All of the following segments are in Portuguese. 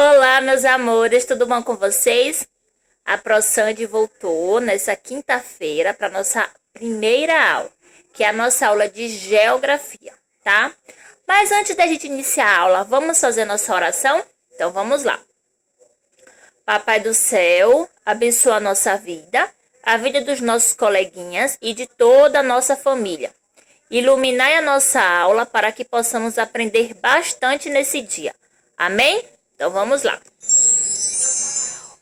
Olá, meus amores, tudo bom com vocês? A ProSandy voltou nessa quinta-feira para nossa primeira aula, que é a nossa aula de geografia, tá? Mas antes da gente iniciar a aula, vamos fazer nossa oração? Então vamos lá. Papai do céu, abençoa a nossa vida, a vida dos nossos coleguinhas e de toda a nossa família. Iluminai a nossa aula para que possamos aprender bastante nesse dia. Amém? Então vamos lá.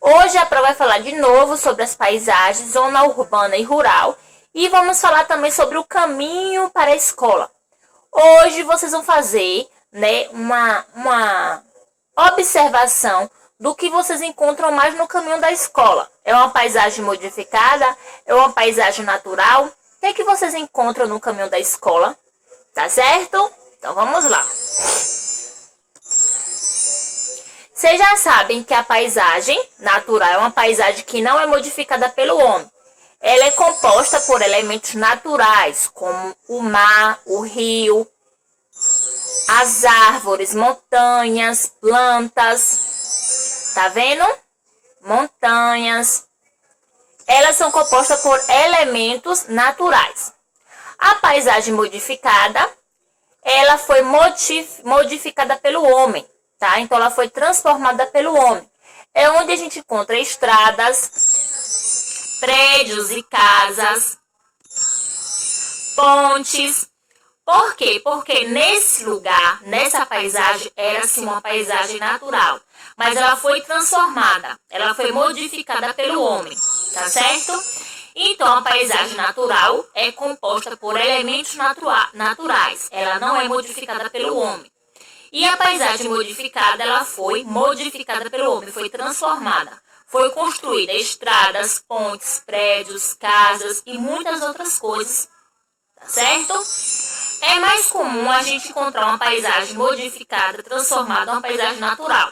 Hoje a prova vai falar de novo sobre as paisagens, zona urbana e rural. E vamos falar também sobre o caminho para a escola. Hoje vocês vão fazer, uma observação do que vocês encontram mais no caminho da escola. É uma paisagem modificada? É uma paisagem natural? O que é que vocês encontram no caminho da escola? Tá certo? Então vamos lá. Vocês já sabem que a paisagem natural é uma paisagem que não é modificada pelo homem. Ela é composta por elementos naturais, como o mar, o rio, as árvores, montanhas, plantas. Tá vendo? Montanhas. Elas são compostas por elementos naturais. A paisagem modificada, ela foi modificada pelo homem. Tá? Então, ela foi transformada pelo homem. É onde a gente encontra estradas, prédios e casas, pontes. Por quê? Porque nesse lugar, nessa paisagem, era assim uma paisagem natural. Mas ela foi transformada, ela foi modificada pelo homem. Tá certo? Então, a paisagem natural é composta por elementos naturais. Ela não é modificada pelo homem. E a paisagem modificada, ela foi modificada pelo homem, foi transformada. Foi construída estradas, pontes, prédios, casas e muitas outras coisas, tá certo? É mais comum a gente encontrar uma paisagem modificada, transformada em uma paisagem natural.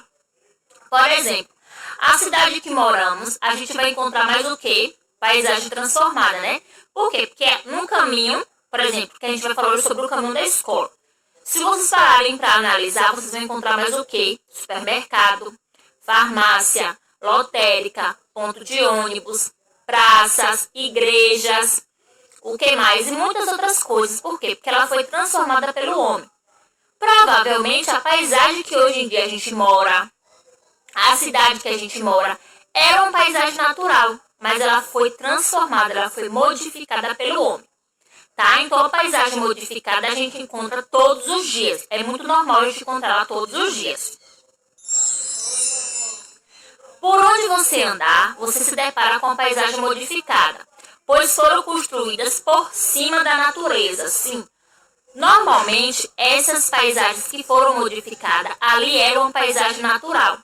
Por exemplo, a cidade que moramos, a gente vai encontrar mais o quê? Paisagem transformada, né? Por quê? Porque num caminho, por exemplo, que a gente vai falar hoje sobre o caminho da escola. Se vocês pararem para analisar, vocês vão encontrar mais o quê? Supermercado, farmácia, lotérica, ponto de ônibus, praças, igrejas, o que mais? E muitas outras coisas. Por quê? Porque ela foi transformada pelo homem. Provavelmente a paisagem que hoje em dia a gente mora, a cidade que a gente mora, era uma paisagem natural, mas ela foi transformada, ela foi modificada pelo homem. Tá? Então, a paisagem modificada a gente encontra todos os dias. É muito normal a gente encontrar ela todos os dias. Por onde você andar, você se depara com a paisagem modificada, pois foram construídas por cima da natureza. Sim, normalmente, essas paisagens que foram modificadas, ali era uma paisagem natural.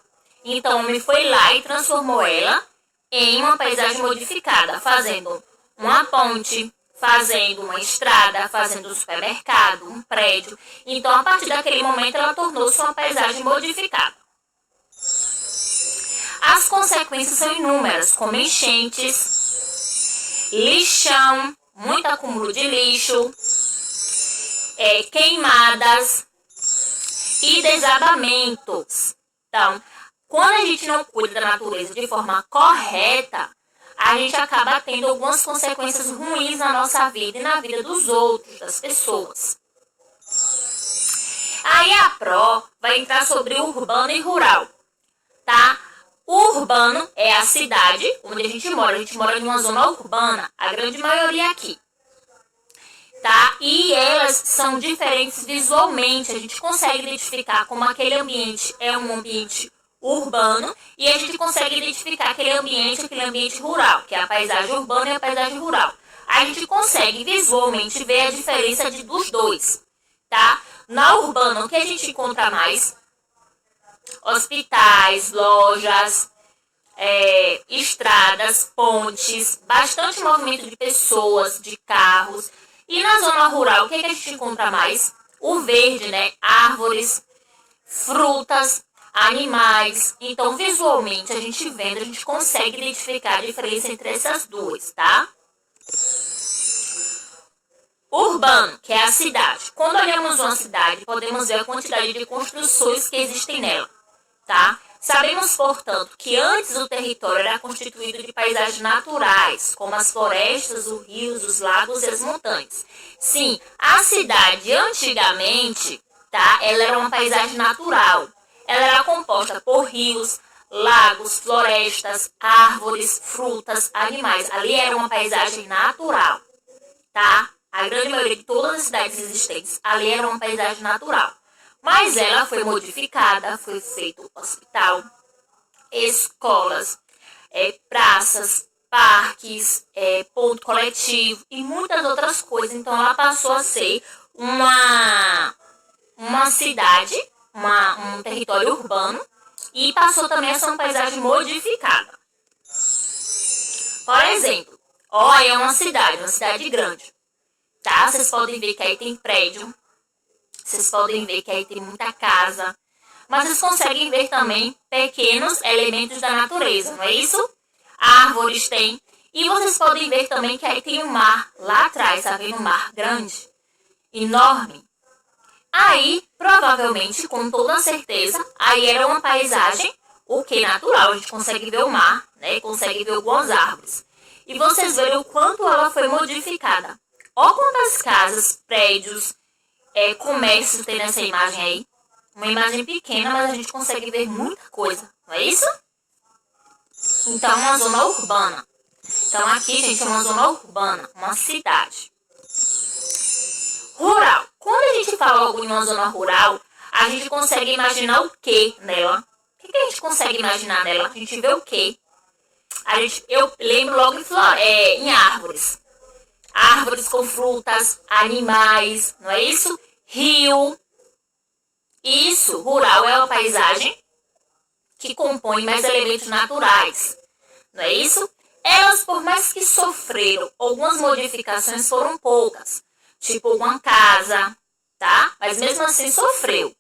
Então, o homem foi lá e transformou ela em uma paisagem modificada, fazendo uma ponte, fazendo uma estrada, fazendo um supermercado, um prédio. Então, a partir daquele momento, ela tornou-se uma paisagem modificada. As consequências são inúmeras, como enchentes, lixão, muito acúmulo de lixo, queimadas e desabamentos. Então, quando a gente não cuida da natureza de forma correta, a gente acaba tendo algumas consequências ruins na nossa vida e na vida dos outros, das pessoas. Aí a Pro vai entrar sobre urbano e rural, tá? O urbano é a cidade onde a gente mora em uma zona urbana, a grande maioria aqui, tá? E elas são diferentes visualmente, a gente consegue identificar como aquele ambiente é um ambiente urbano e a gente consegue identificar aquele ambiente rural, que é a paisagem urbana e a paisagem rural. A gente consegue visualmente ver a diferença dos dois, tá? Na urbana, o que a gente encontra mais? Hospitais, lojas, estradas, pontes, bastante movimento de pessoas, de carros. E na zona rural, o que a gente encontra mais? O verde, né? Árvores, frutas, animais. Então, visualmente, a gente vendo, a gente consegue identificar a diferença entre essas duas, tá? Urbano, que é a cidade. Quando olhamos uma cidade, podemos ver a quantidade de construções que existem nela, tá? Sabemos, portanto, que antes o território era constituído de paisagens naturais, como as florestas, os rios, os lagos e as montanhas. Sim, a cidade antigamente, tá? Ela era uma paisagem natural. Ela era composta por rios, lagos, florestas, árvores, frutas, animais. Ali era uma paisagem natural, tá? A grande maioria de todas as cidades existentes, ali era uma paisagem natural. Mas ela foi modificada, foi feito hospital, escolas, praças, parques, ponto coletivo e muitas outras coisas. Então ela passou a ser uma cidade, um território urbano e passou também a ser uma paisagem modificada. Por exemplo, olha, é uma cidade grande, tá? Vocês podem ver que aí tem prédio. Vocês podem ver que aí tem muita casa. Mas vocês conseguem ver também pequenos elementos da natureza, não é isso? Árvores tem. E vocês podem ver também que aí tem um mar lá atrás, tá vendo? Um mar grande, enorme. Aí, provavelmente, com toda certeza, aí era uma paisagem, o que natural. A gente consegue ver o mar, né? Consegue ver algumas árvores. E vocês verem o quanto ela foi modificada. Olha quantas casas, prédios, comércio tem nessa imagem aí. Uma imagem pequena, mas a gente consegue ver muita coisa, não é isso? Então, uma zona urbana. Então, aqui, gente, é uma zona urbana, uma cidade. Rural. Quando a gente fala algo em uma zona rural, a gente consegue imaginar o que nela? O que a gente consegue imaginar nela? A gente vê o quê? Eu lembro logo em árvores. Árvores com frutas, animais, não é isso? Rio. Isso, rural é uma paisagem que compõe mais elementos naturais, não é isso? Elas, por mais que sofreram algumas modificações, foram poucas. Tipo uma casa, tá? Mas mesmo assim sofreu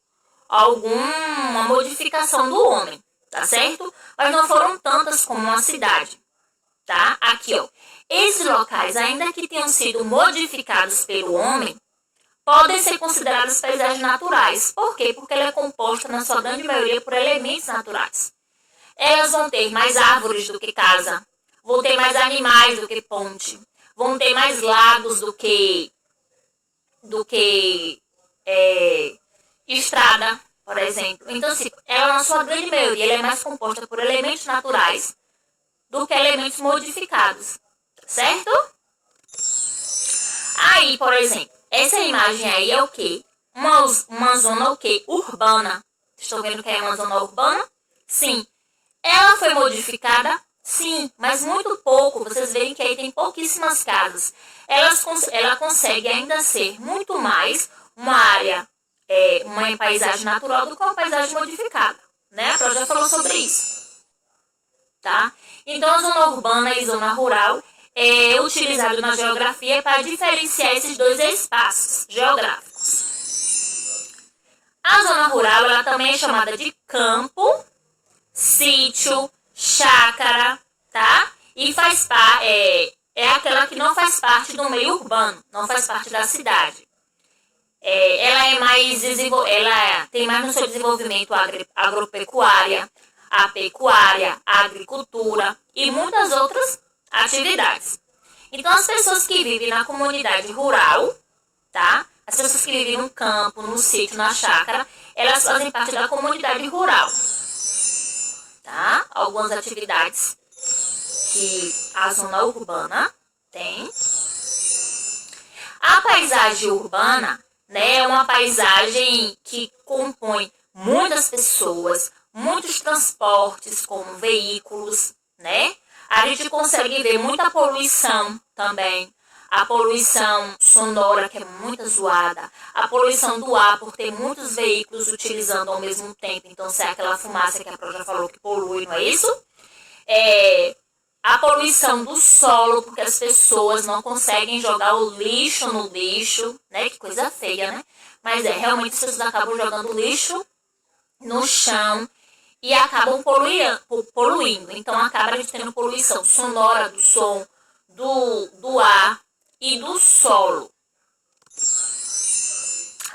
alguma modificação do homem, tá certo? Mas não foram tantas como uma cidade, tá? Aqui, ó. Esses locais, ainda que tenham sido modificados pelo homem, podem ser consideradas paisagens naturais. Por quê? Porque ela é composta, na sua grande maioria, por elementos naturais. Elas vão ter mais árvores do que casa, vão ter mais animais do que ponte, vão ter mais lagos do que estrada, por exemplo. Então, assim, ela, na sua grande maioria, ela é mais composta por elementos naturais do que elementos modificados, certo? Aí, por exemplo, essa imagem aí é o quê? Uma zona o quê? Urbana. Estão vendo que é uma zona urbana? Sim. Ela foi modificada? Sim, mas muito pouco. Vocês veem que aí tem pouquíssimas casas. Ela consegue ainda ser muito mais uma área, uma paisagem natural do que uma paisagem modificada, né? A Pro já falou sobre isso, tá? Então, a zona urbana e zona rural é utilizado na geografia para diferenciar esses dois espaços geográficos. A zona rural, ela também é chamada de campo, sítio, chácara, tá? E é aquela que não faz parte do meio urbano, não faz parte da cidade. Ela tem mais no seu desenvolvimento agropecuária, a pecuária, a agricultura e muitas outras atividades. Então, as pessoas que vivem na comunidade rural, tá? As pessoas que vivem no campo, no sítio, na chácara, elas fazem parte da comunidade rural, tá? Algumas atividades que a zona urbana tem. A paisagem urbana, né, é uma paisagem que compõe muitas pessoas, muitos transportes, como veículos, né? A gente consegue ver muita poluição também. A poluição sonora, que é muito zoada. A poluição do ar, por ter muitos veículos utilizando ao mesmo tempo. Então, se é aquela fumaça que a Pro já falou que polui, não é isso? A poluição do solo, porque as pessoas não conseguem jogar o lixo no lixo, né? Que coisa feia, né? Mas realmente as pessoas acabam jogando lixo no chão e acabam poluindo. Então, acaba a gente tendo poluição sonora do som, do ar e do solo.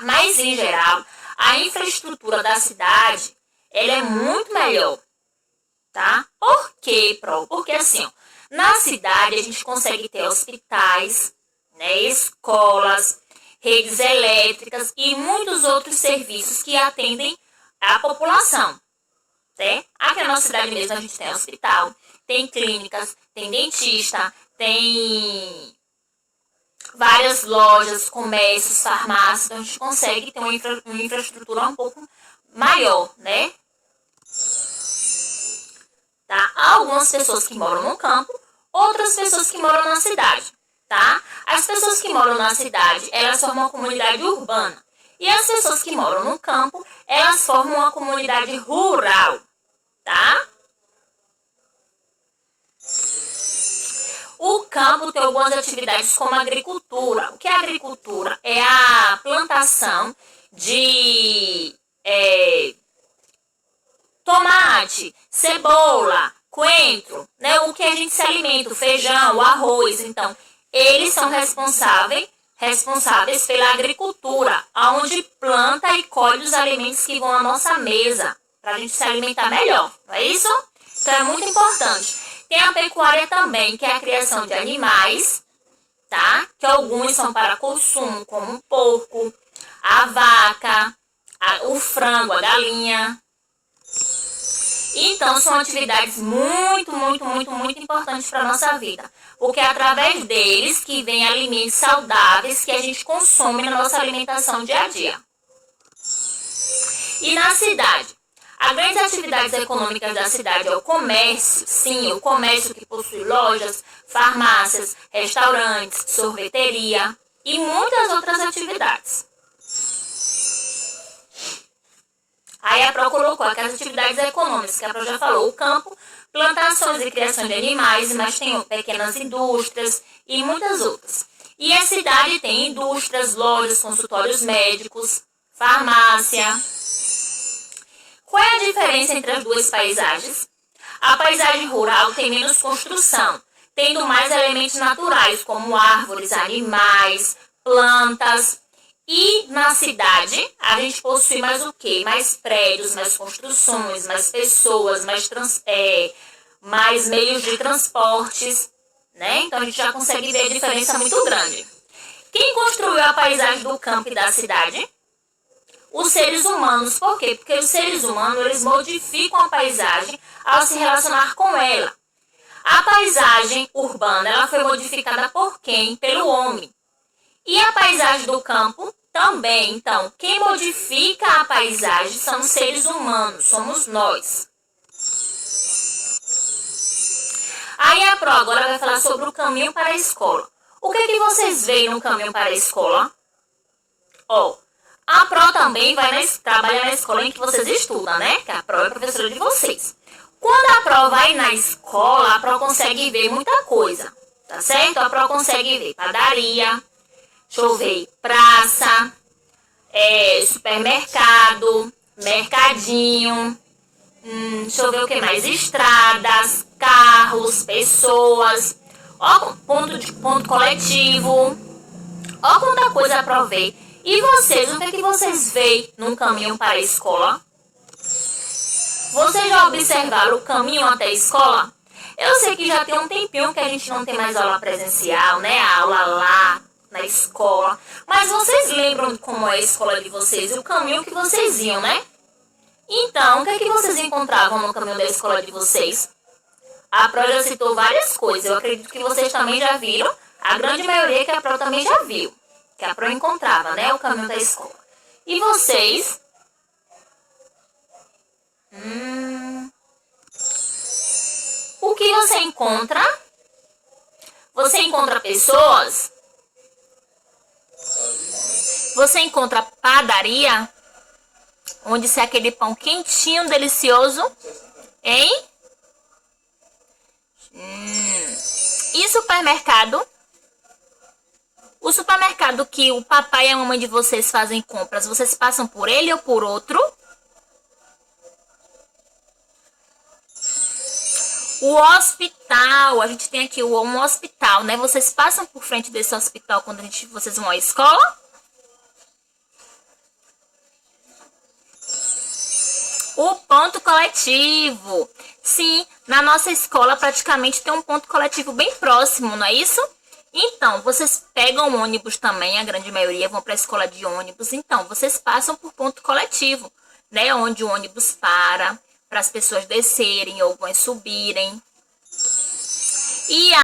Mas, em geral, a infraestrutura da cidade, ela é muito melhor, tá? Por quê, Pro? Porque assim, ó, na cidade a gente consegue ter hospitais, né, escolas, redes elétricas e muitos outros serviços que atendem a população, né? Aqui na nossa cidade mesmo a gente tem hospital, tem clínicas, tem dentista, tem várias lojas, comércios, farmácias, então a gente consegue ter uma infraestrutura um pouco maior, né? Tá? Há algumas pessoas que moram no campo, outras pessoas que moram na cidade, tá? As pessoas que moram na cidade, elas formam uma comunidade urbana. E as pessoas que moram no campo, elas formam uma comunidade rural, tá? O campo tem algumas atividades como a agricultura. O que é a agricultura? É a plantação de tomate, cebola, coentro, né? O que a gente se alimenta, o feijão, o arroz. Então, eles são responsáveis pela agricultura, onde planta e colhe os alimentos que vão à nossa mesa, para a gente se alimentar melhor, não é isso? Então, é muito importante. Tem a pecuária também, que é a criação de animais, tá? Que alguns são para consumo, como o porco, a vaca, o frango, a galinha. Então, são atividades muito importantes para a nossa vida. Porque é através deles que vem alimentos saudáveis que a gente consome na nossa alimentação dia a dia. E na cidade? As grandes atividades econômicas da cidade é o comércio, sim, o comércio que possui lojas, farmácias, restaurantes, sorveteria e muitas outras atividades. Aí a Pro colocou aqui as atividades econômicas, que a Pro já falou, o campo, plantações e criação de animais, mas tem pequenas indústrias e muitas outras. E a cidade tem indústrias, lojas, consultórios médicos, farmácia. Qual é a diferença entre as duas paisagens? A paisagem rural tem menos construção, tendo mais elementos naturais, como árvores, animais, plantas. E na cidade, a gente possui mais o quê? Mais prédios, mais construções, mais pessoas, mais meios de transportes, né? Então, a gente já consegue ver a diferença muito grande. Quem construiu a paisagem do campo e da cidade? Os seres humanos. Por quê? Porque os seres humanos, eles modificam a paisagem ao se relacionar com ela. A paisagem urbana, ela foi modificada por quem? Pelo homem. E a paisagem do campo também. Então, quem modifica a paisagem são os seres humanos, somos nós. Aí a Pro agora vai falar sobre o caminho para a escola. O que é que vocês veem no caminho para a escola? Ó, a Pro também vai trabalhar na escola em que vocês estudam, né? Que a Pro é a professora de vocês. Quando a Pro vai na escola, a Pro consegue ver muita coisa, tá certo? A Pro consegue ver padaria, deixa eu ver, praça, supermercado, mercadinho, deixa eu ver o que mais, estradas, carros, pessoas, ó, ponto coletivo, ó quanta coisa a Pro vê. E vocês, o que é que vocês veem no caminho para a escola? Vocês já observaram o caminho até a escola? Eu sei que já tem um tempinho que a gente não tem mais aula presencial, né? A aula lá na escola. Mas vocês lembram como é a escola de vocês e o caminho que vocês iam, né? Então, o que é que vocês encontravam no caminho da escola de vocês? A Pro já citou várias coisas. Eu acredito que vocês também já viram. A grande maioria que a Pro também já viu. Que a Pro encontrava, né? O caminho da escola. E vocês? O que você encontra? Você encontra pessoas? Você encontra padaria? Onde se é aquele pão quentinho, delicioso? Hein? E supermercado? O supermercado que o papai e a mamãe de vocês fazem compras, vocês passam por ele ou por outro? O hospital, a gente tem aqui um hospital, né? Vocês passam por frente desse hospital quando vocês vão à escola? O ponto coletivo. Sim, na nossa escola praticamente tem um ponto coletivo bem próximo, não é isso? Então, vocês pegam ônibus também, a grande maioria vão para a escola de ônibus. Então, vocês passam por ponto coletivo, né? Onde o ônibus para as pessoas descerem ou algumas subirem. E